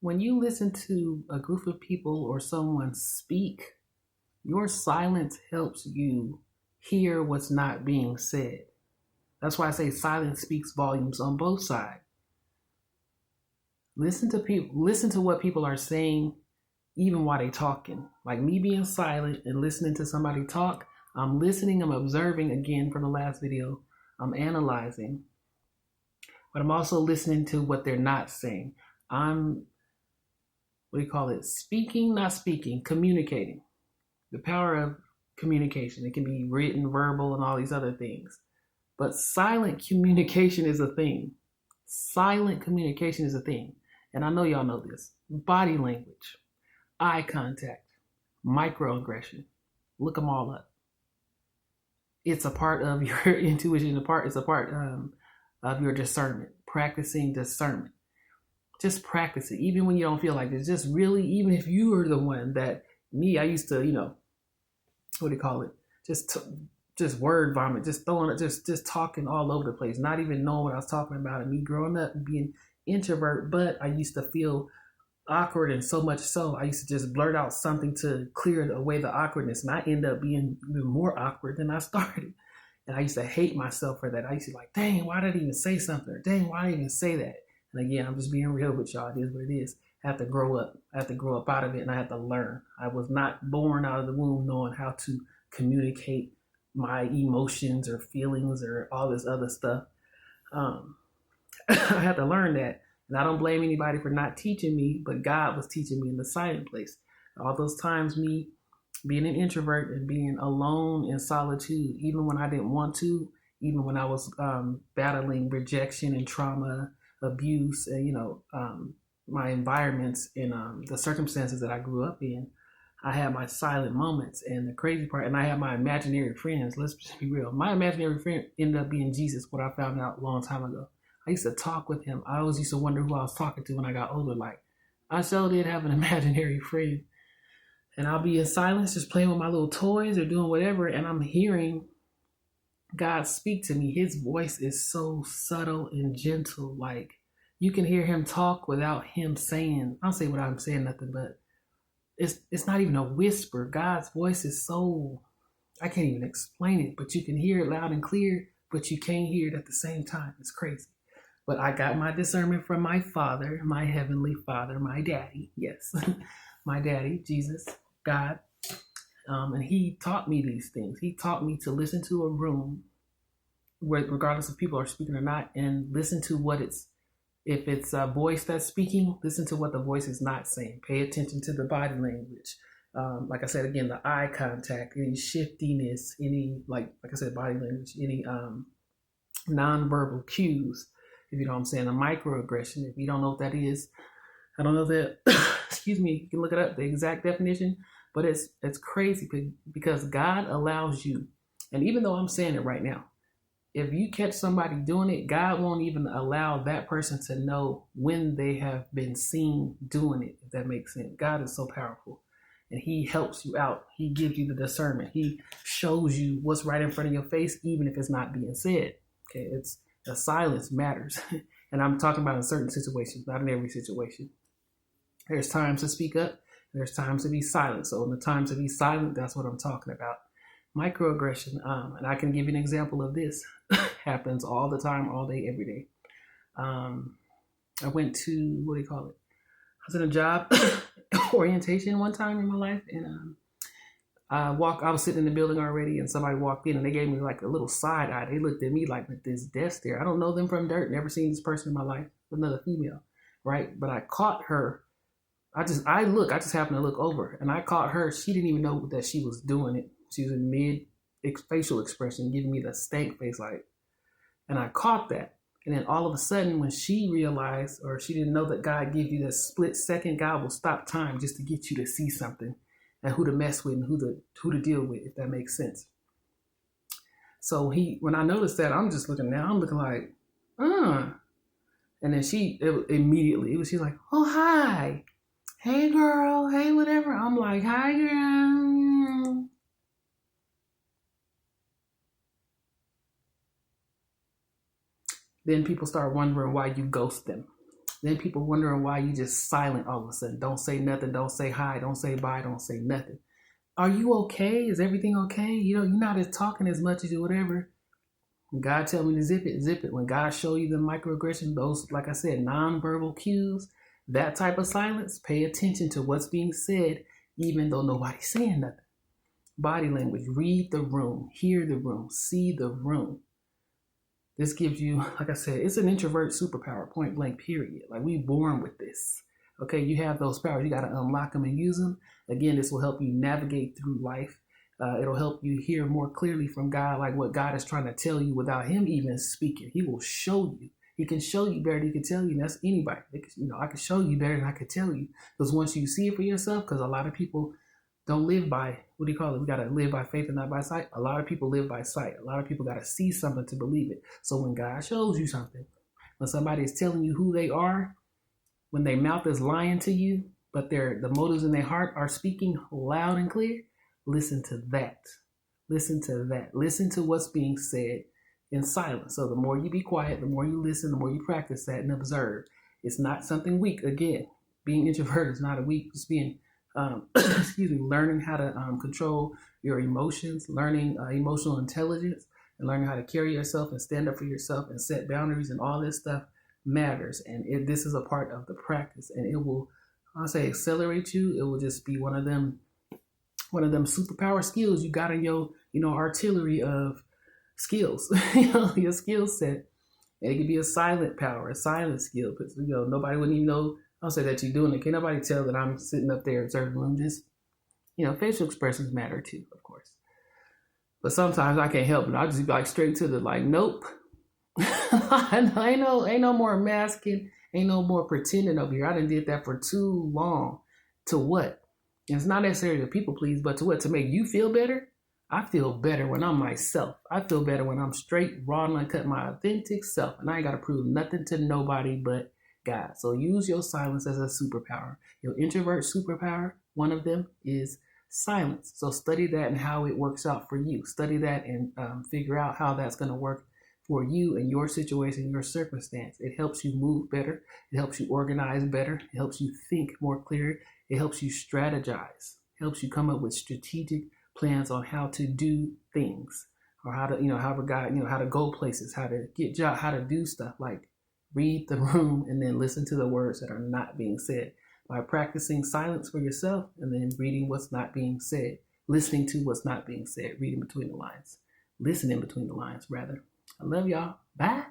When you listen to a group of people or someone speak, your silence helps you hear what's not being said. That's why I say silence speaks volumes on both sides. Listen to what people are saying even while they talking. Like me being silent and listening to somebody talk, I'm listening, I'm observing again from the last video, I'm analyzing, but I'm also listening to what they're not saying. I'm, what do you call it? Speaking, not speaking, communicating. The power of communication. It can be written, verbal, and all these other things. But silent communication is a thing. Silent communication is a thing. And I know y'all know this. Body language, eye contact, microaggression. Look them all up. It's a part of your intuition. It's a part of your discernment. Practicing discernment. Just practice it, even when you don't feel like it. Just really, even if you were the one that me, I used to, what do you call it? Just word vomit, just throwing it, just talking all over the place, not even knowing what I was talking about. And me growing up and being introvert, but I used to feel awkward, and so much so I used to just blurt out something to clear away the awkwardness, and I end up being even more awkward than I started. And I used to hate myself for that. I used to be like, dang, why did I even say something? Or dang, why did I even say that? And again, I'm just being real with y'all. It is what it is. I have to grow up. I have to grow up out of it, and I have to learn. I was not born out of the womb knowing how to communicate my emotions or feelings or all this other stuff. I had to learn that. And I don't blame anybody for not teaching me, but God was teaching me in the silent place. All those times, me being an introvert and being alone in solitude, even when I didn't want to, even when I was battling rejection and trauma, abuse, and my environments and the circumstances that I grew up in, I had my silent moments. And the crazy part, and I had my imaginary friends. Let's just be real. My imaginary friend ended up being Jesus, what I found out a long time ago. I used to talk with him. I always used to wonder who I was talking to when I got older. Like, I so did have an imaginary friend. And I'll be in silence, just playing with my little toys or doing whatever, and I'm hearing God speak to me. His voice is so subtle and gentle. Like, you can hear him talk without him saying, I'll say without him saying nothing, but it's not even a whisper. God's voice is so, I can't even explain it, but you can hear it loud and clear, but you can't hear it at the same time. It's crazy. But I got my discernment from my Father, my Heavenly Father, my daddy. Yes, my daddy, Jesus, God. And he taught me these things. He taught me to listen to a room, regardless if people are speaking or not, and listen to what if it's a voice that's speaking, listen to what the voice is not saying. Pay attention to the body language. Like I said, again, the eye contact, any shiftiness, any, like I said, body language, any nonverbal cues. If you know what I'm saying, a microaggression. If you don't know what that is, I don't know that. Excuse me. You can look it up, the exact definition. But it's crazy because God allows you, and even though I'm saying it right now, if you catch somebody doing it, God won't even allow that person to know when they have been seen doing it, if that makes sense. God is so powerful, and he helps you out. He gives you the discernment. He shows you what's right in front of your face, even if it's not being said. Okay, it's the silence matters. And I'm talking about in certain situations, not in every situation. There's times to speak up. There's times to be silent. So in the times to be silent, that's what I'm talking about. Microaggression, and I can give you an example of this. Happens all the time, all day, every day. I went to, what do you call it? I was in a job orientation one time in my life, and I was sitting in the building already, and somebody walked in, and they gave me like a little side eye. They looked at me like with this death stare. I don't know them from dirt. Never seen this person in my life. Another female, right? But I caught her. I just happened to look over, and I caught her. She didn't even know that she was doing it. She was in mid facial expression, giving me the stank face, like, and I caught that. And then all of a sudden, when she realized, or she didn't know that God gives you that split second, God will stop time just to get you to see something and who to mess with and who to deal with, if that makes sense. So when I noticed that, I'm just looking now. I'm looking like, and then she's like, oh, hi. Hey, girl. Hey, whatever. I'm like, hi, girl. Then people start wondering why you ghost them. Then people wondering why you just silent all of a sudden. Don't say nothing. Don't say hi. Don't say bye. Don't say nothing. Are you okay? Is everything okay? You know, you're not as talking as much as you whatever. When God tell me to zip it, zip it. When God show you the microaggression, those, like I said, nonverbal cues, that type of silence, pay attention to what's being said, even though nobody's saying nothing. Body language, read the room, hear the room, see the room. This gives you, like I said, it's an introvert superpower, point blank, period. Like, we born with this. Okay, you have those powers. You got to unlock them and use them. Again, this will help you navigate through life. It'll help you hear more clearly from God, like what God is trying to tell you without him even speaking. He will show you. He can show you better than he can tell you. And that's anybody. I can show you better than I can tell you. Because once you see it for yourself, because a lot of people don't live by, what do you call it? We got to live by faith and not by sight. A lot of people live by sight. A lot of people got to see something to believe it. So when God shows you something, when somebody is telling you who they are, when their mouth is lying to you, but the motives in their heart are speaking loud and clear, listen to that. Listen to that. Listen to what's being said in silence. So the more you be quiet, the more you listen, the more you practice that and observe. It's not something weak. Again, being introverted is not a weak. It's being, learning how to control your emotions, learning emotional intelligence, and learning how to carry yourself and stand up for yourself and set boundaries, and all this stuff matters. And this is a part of the practice, and it will, I'll say, accelerate you. It will just be one of them superpower skills you got in your, artillery of skills, your skill set. And it could be a silent power, a silent skill, because nobody wouldn't even know. I'll say that you're doing it. Can't nobody tell that I'm sitting up there observing them. Just, facial expressions matter too, of course. But sometimes I can't help it. I'll just be like straight to the nope. ain't no more masking, ain't no more pretending over here. I done did that for too long. To what? And it's not necessarily to people please, but to what? To make you feel better? I feel better when I'm myself. I feel better when I'm straight, raw, and uncut, my authentic self. And I ain't got to prove nothing to nobody but God. So use your silence as a superpower. Your introvert superpower, one of them is silence. So study that and how it works out for you. Study that and figure out how that's going to work for you and your situation, your circumstance. It helps you move better. It helps you organize better. It helps you think more clear. It helps you strategize. It helps you come up with strategic plans on how to do things, or how to, how to go places, how to get jobs, how to do stuff. Like, read the room and then listen to the words that are not being said. By practicing silence for yourself and then reading what's not being said, listening to what's not being said, reading between the lines, listening between the lines, rather. I love y'all. Bye.